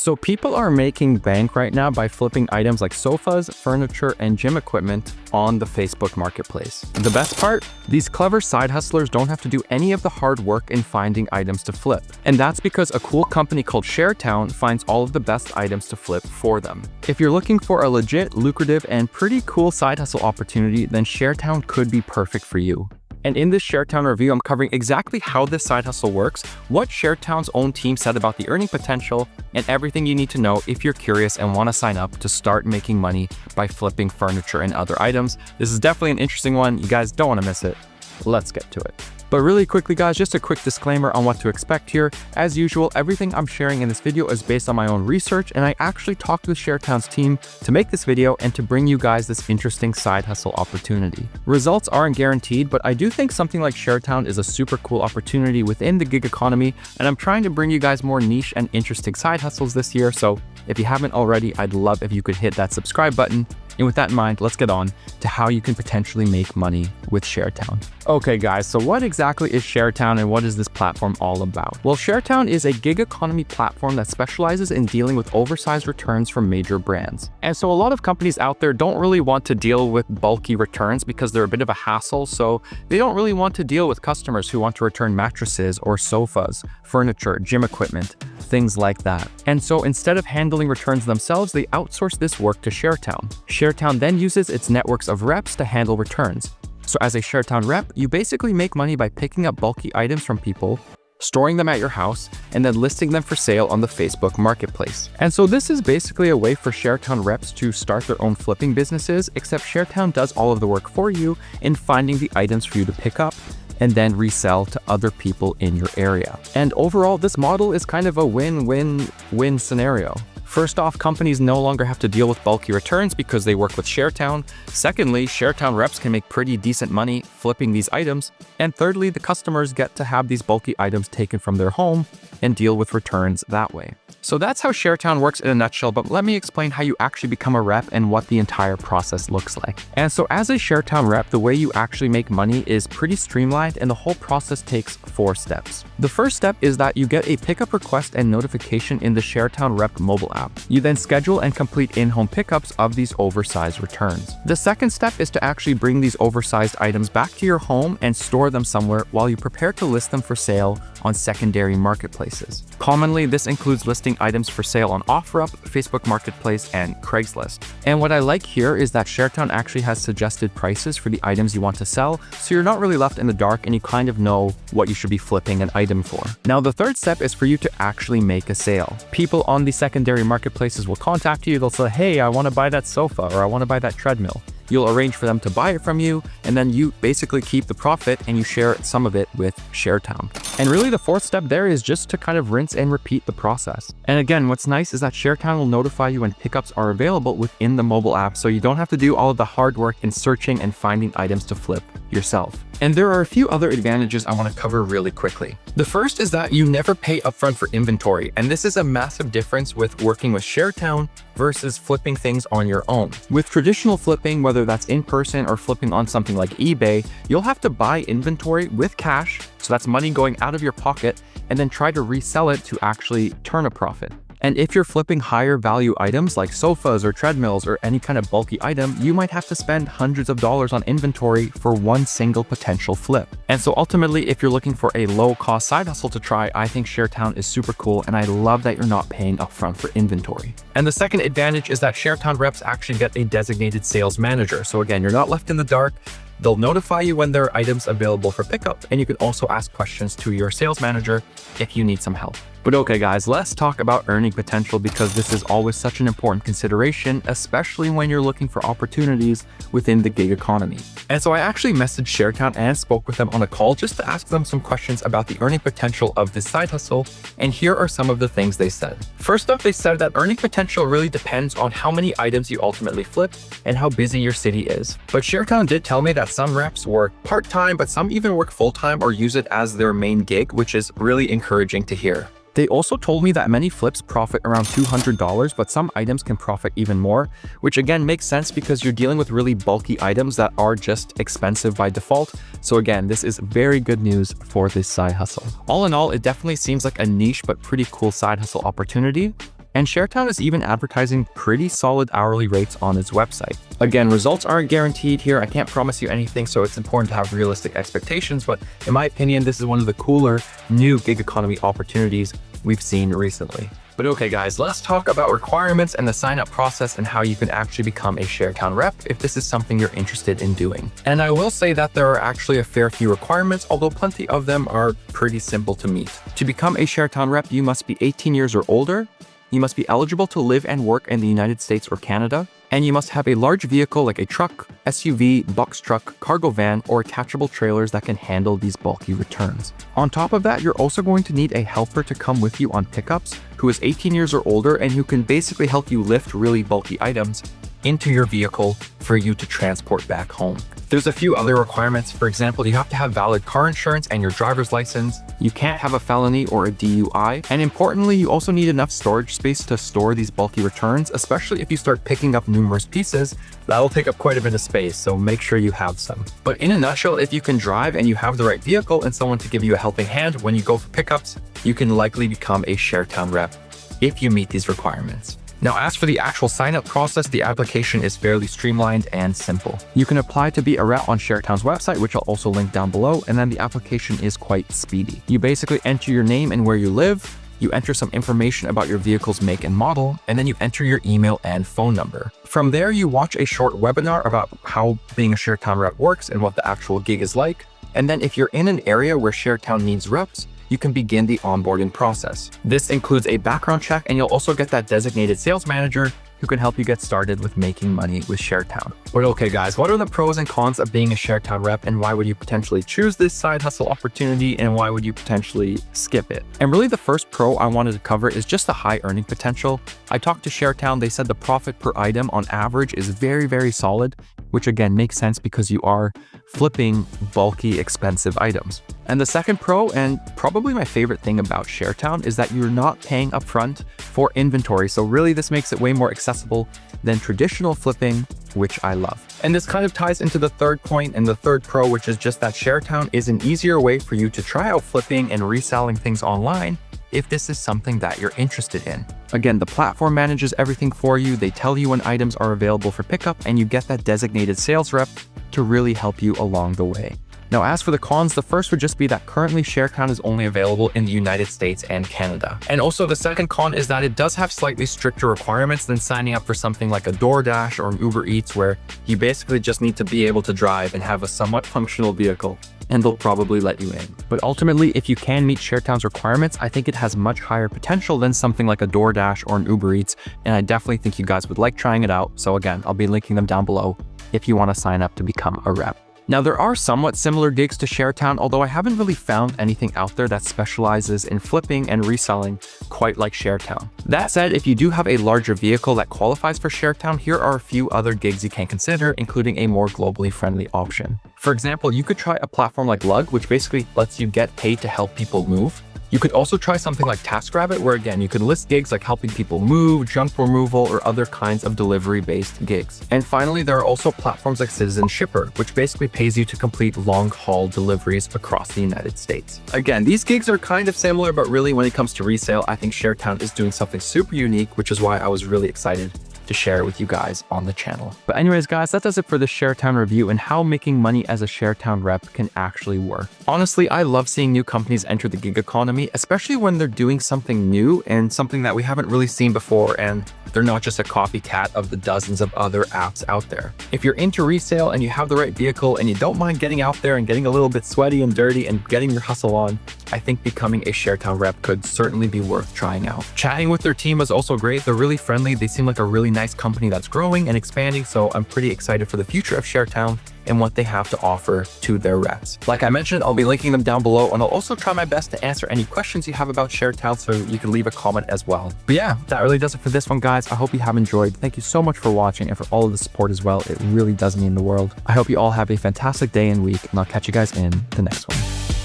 So people are making bank right now by flipping items like sofas, furniture, and gym equipment on the Facebook Marketplace. The best part? These clever side hustlers don't have to do any of the hard work in finding items to flip. And that's because a cool company called Sharetown finds all of the best items to flip for them. If you're looking for a legit, lucrative, and pretty cool side hustle opportunity, then Sharetown could be perfect for you. And in this Sharetown review, I'm covering exactly how this side hustle works, what Sharetown's own team said about the earning potential, and everything you need to know if you're curious and want to sign up to start making money by flipping furniture and other items. This is definitely an interesting one. You guys don't want to miss it. Let's get to it. But really quickly, guys, just a quick disclaimer on what to expect here. As usual, everything I'm sharing in this video is based on my own research, and I actually talked with Sharetown's team to make this video and to bring you guys this interesting side hustle opportunity. Results aren't guaranteed, but I do think something like Sharetown is a super cool opportunity within the gig economy, and I'm trying to bring you guys more niche and interesting side hustles this year. So if you haven't already, I'd love if you could hit that subscribe button. And with that in mind, let's get on to how you can potentially make money with Sharetown. Okay guys, so what exactly is Sharetown and what is this platform all about? Well, Sharetown is a gig economy platform that specializes in dealing with oversized returns from major brands. And so a lot of companies out there don't really want to deal with bulky returns because they're a bit of a hassle. So they don't really want to deal with customers who want to return mattresses or sofas, furniture, gym equipment, things like that. And so instead of handling returns themselves, they outsource this work to Sharetown. Sharetown then uses its networks of reps to handle returns. So as a Sharetown rep, you basically make money by picking up bulky items from people, storing them at your house, and then listing them for sale on the Facebook Marketplace. And so this is basically a way for Sharetown reps to start their own flipping businesses, except Sharetown does all of the work for you in finding the items for you to pick up and then resell to other people in your area. And overall, this model is kind of a win-win-win scenario. First off, companies no longer have to deal with bulky returns because they work with Sharetown. Secondly, Sharetown reps can make pretty decent money flipping these items. And thirdly, the customers get to have these bulky items taken from their home and deal with returns that way. So that's how Sharetown works in a nutshell, but let me explain how you actually become a rep and what the entire process looks like. And so as a Sharetown rep, the way you actually make money is pretty streamlined and the whole process takes 4 steps. The first step is that you get a pickup request and notification in the Sharetown Rep mobile app. You then schedule and complete in-home pickups of these oversized returns. The second step is to actually bring these oversized items back to your home and store them somewhere while you prepare to list them for sale on secondary marketplaces. Commonly, this includes listing items for sale on OfferUp, Facebook Marketplace, and Craigslist. And what I like here is that Sharetown actually has suggested prices for the items you want to sell, so you're not really left in the dark and you kind of know what you should be flipping an item for. Now, the third step is for you to actually make a sale. People on the secondary marketplaces will contact you. They'll say, hey, I want to buy that sofa or I want to buy that treadmill. You'll arrange for them to buy it from you, and then you basically keep the profit and you share some of it with Sharetown. And really the fourth step there is just to kind of rinse and repeat the process. And again, what's nice is that Sharetown will notify you when pickups are available within the mobile app, so you don't have to do all of the hard work in searching and finding items to flip yourself. And there are a few other advantages I want to cover really quickly. The first is that you never pay upfront for inventory, and this is a massive difference with working with Sharetown versus flipping things on your own. With traditional flipping, whether that's in person or flipping on something like eBay, you'll have to buy inventory with cash, so that's money going out of your pocket, and then try to resell it to actually turn a profit. And if you're flipping higher value items like sofas or treadmills or any kind of bulky item, you might have to spend hundreds of dollars on inventory for one single potential flip. And so ultimately, if you're looking for a low cost side hustle to try, I think Sharetown is super cool, and I love that you're not paying upfront for inventory. And the second advantage is that Sharetown reps actually get a designated sales manager. So again, you're not left in the dark. They'll notify you when there are items available for pickup, and you can also ask questions to your sales manager if you need some help. But okay guys, let's talk about earning potential, because this is always such an important consideration, especially when you're looking for opportunities within the gig economy. And so I actually messaged Sharetown and spoke with them on a call just to ask them some questions about the earning potential of this side hustle, and here are some of the things they said. First up, they said that earning potential really depends on how many items you ultimately flip and how busy your city is. But Sharetown did tell me that some reps work part-time, but some even work full-time or use it as their main gig, which is really encouraging to hear. They also told me that many flips profit around $200, but some items can profit even more, which again makes sense because you're dealing with really bulky items that are just expensive by default. So again, this is very good news for this side hustle. All in all, it definitely seems like a niche but pretty cool side hustle opportunity. And Sharetown is even advertising pretty solid hourly rates on its website. Again, results aren't guaranteed here. I can't promise you anything, so it's important to have realistic expectations, but in my opinion, this is one of the cooler new gig economy opportunities we've seen recently. But okay guys, let's talk about requirements and the sign up process and how you can actually become a Sharetown rep if this is something you're interested in doing. And I will say that there are actually a fair few requirements, although plenty of them are pretty simple to meet. To become a Sharetown rep, you must be 18 years or older. You must be eligible to live and work in the United States or Canada, and you must have a large vehicle like a truck, SUV, box truck, cargo van, or attachable trailers that can handle these bulky returns. On top of that, you're also going to need a helper to come with you on pickups who is 18 years or older and who can basically help you lift really bulky items into your vehicle for you to transport back home. There's a few other requirements. For example, you have to have valid car insurance and your driver's license. You can't have a felony or a DUI. And importantly, you also need enough storage space to store these bulky returns, especially if you start picking up numerous pieces. That'll take up quite a bit of space, so make sure you have some. But in a nutshell, if you can drive and you have the right vehicle and someone to give you a helping hand when you go for pickups, you can likely become a Sharetown rep if you meet these requirements. Now, as for the actual sign-up process, the application is fairly streamlined and simple. You can apply to be a rep on Sharetown's website, which I'll also link down below, and then the application is quite speedy. You basically enter your name and where you live, you enter some information about your vehicle's make and model, and then you enter your email and phone number. From there, you watch a short webinar about how being a Sharetown rep works and what the actual gig is like. And then if you're in an area where Sharetown needs reps, you can begin the onboarding process. This includes a background check, and you'll also get that designated sales manager who can help you get started with making money with Sharetown. But okay guys, what are the pros and cons of being a Sharetown rep, and why would you potentially choose this side hustle opportunity, and why would you potentially skip it? And really the first pro I wanted to cover is just the high earning potential. I talked to Sharetown, they said the profit per item on average is very, very solid, which again makes sense because you are flipping bulky, expensive items. And the second pro, and probably my favorite thing about Sharetown, is that you're not paying upfront for inventory. So really this makes it way more accessible than traditional flipping, which I love. And this kind of ties into the third point and the third pro, which is just that Sharetown is an easier way for you to try out flipping and reselling things online if this is something that you're interested in. Again, the platform manages everything for you. They tell you when items are available for pickup, and you get that designated sales rep to really help you along the way. Now, as for the cons, the first would just be that currently Sharetown is only available in the United States and Canada. And also the second con is that it does have slightly stricter requirements than signing up for something like a DoorDash or an Uber Eats, where you basically just need to be able to drive and have a somewhat functional vehicle, and they'll probably let you in. But ultimately, if you can meet Sharetown's requirements, I think it has much higher potential than something like a DoorDash or an Uber Eats, and I definitely think you guys would like trying it out. So again, I'll be linking them down below if you want to sign up to become a rep. Now, there are somewhat similar gigs to Sharetown, although I haven't really found anything out there that specializes in flipping and reselling quite like Sharetown. That said, if you do have a larger vehicle that qualifies for Sharetown, here are a few other gigs you can consider, including a more globally friendly option. For example, you could try a platform like Lug, which basically lets you get paid to help people move. You could also try something like TaskRabbit, where again, you can list gigs like helping people move, junk removal, or other kinds of delivery-based gigs. And finally, there are also platforms like Citizen Shipper, which basically pays you to complete long-haul deliveries across the United States. Again, these gigs are kind of similar, but really when it comes to resale, I think Sharetown is doing something super unique, which is why I was really excited to share with you guys on the channel. But anyways, guys, that does it for this Sharetown review and how making money as a Sharetown rep can actually work. Honestly, I love seeing new companies enter the gig economy, especially when they're doing something new and something that we haven't really seen before, and they're not just a copycat of the dozens of other apps out there. If you're into resale and you have the right vehicle and you don't mind getting out there and getting a little bit sweaty and dirty and getting your hustle on, I think becoming a Sharetown rep could certainly be worth trying out. Chatting with their team was also great. They're really friendly. They seem like a really nice company that's growing and expanding, so I'm pretty excited for the future of Sharetown and what they have to offer to their reps. Like I mentioned, I'll be linking them down below, and I'll also try my best to answer any questions you have about Sharetown, so you can leave a comment as well. But yeah, that really does it for this one, guys. I hope you have enjoyed. Thank you so much for watching and for all of the support as well. It really does mean the world. I hope you all have a fantastic day and week, and I'll catch you guys in the next one.